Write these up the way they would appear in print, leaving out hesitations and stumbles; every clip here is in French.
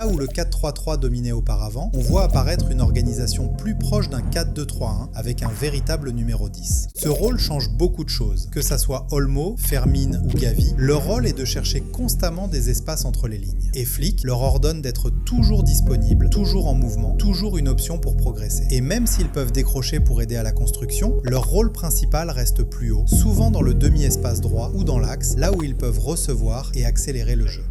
Là où le 4-3-3 dominait auparavant, on voit apparaître une organisation plus proche d'un 4-2-3-1 avec un véritable numéro 10. Ce rôle change beaucoup de choses. Que ça soit Olmo, Fermín ou Gavi, leur rôle est de chercher constamment des espaces entre les lignes. Et Flick leur ordonne d'être toujours disponibles, toujours en mouvement, toujours une option pour progresser. Et même s'ils peuvent décrocher pour aider à la construction, leur rôle principal reste plus haut, souvent dans le demi-espace droit ou dans l'axe, là où ils peuvent recevoir et accélérer le jeu.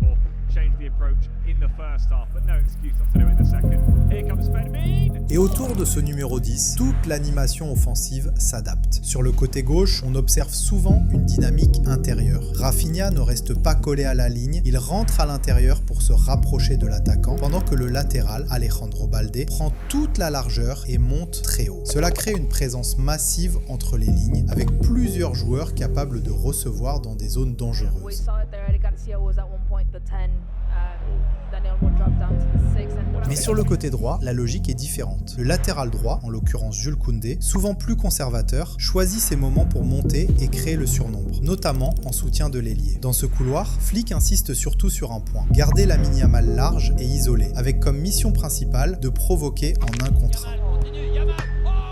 Et autour de ce numéro 10, toute l'animation offensive s'adapte. Sur le côté gauche, on observe souvent une dynamique intérieure. Rafinha ne reste pas collé à la ligne, il rentre à l'intérieur pour se rapprocher de l'attaquant, pendant que le latéral, Alejandro Balde, prend toute la largeur et monte très haut. Cela crée une présence massive entre les lignes, avec plusieurs joueurs capables de recevoir dans des zones dangereuses. Mais sur le côté droit, la logique est différente. Le latéral droit, en l'occurrence Jules Koundé, souvent plus conservateur, choisit ses moments pour monter et créer le surnombre, notamment en soutien de l'ailier. Dans ce couloir, Flick insiste surtout sur un point, garder Lamine Yamal large et isolé, avec comme mission principale de provoquer en 1 contre 1.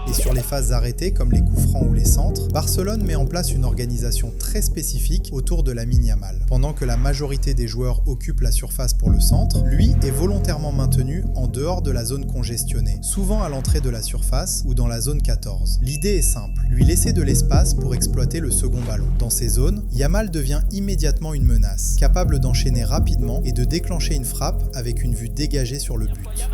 Et sur les phases arrêtées, comme les coups francs ou les centres, Barcelone met en place une organisation très spécifique autour de Lamine Yamal. Pendant que la majorité des joueurs occupent la surface pour le centre, lui est volontairement maintenu en dehors de la zone congestionnée, souvent à l'entrée de la surface ou dans la zone 14. L'idée est simple, lui laisser de l'espace pour exploiter le second ballon. Dans ces zones, Yamal devient immédiatement une menace, capable d'enchaîner rapidement et de déclencher une frappe avec une vue dégagée sur le but.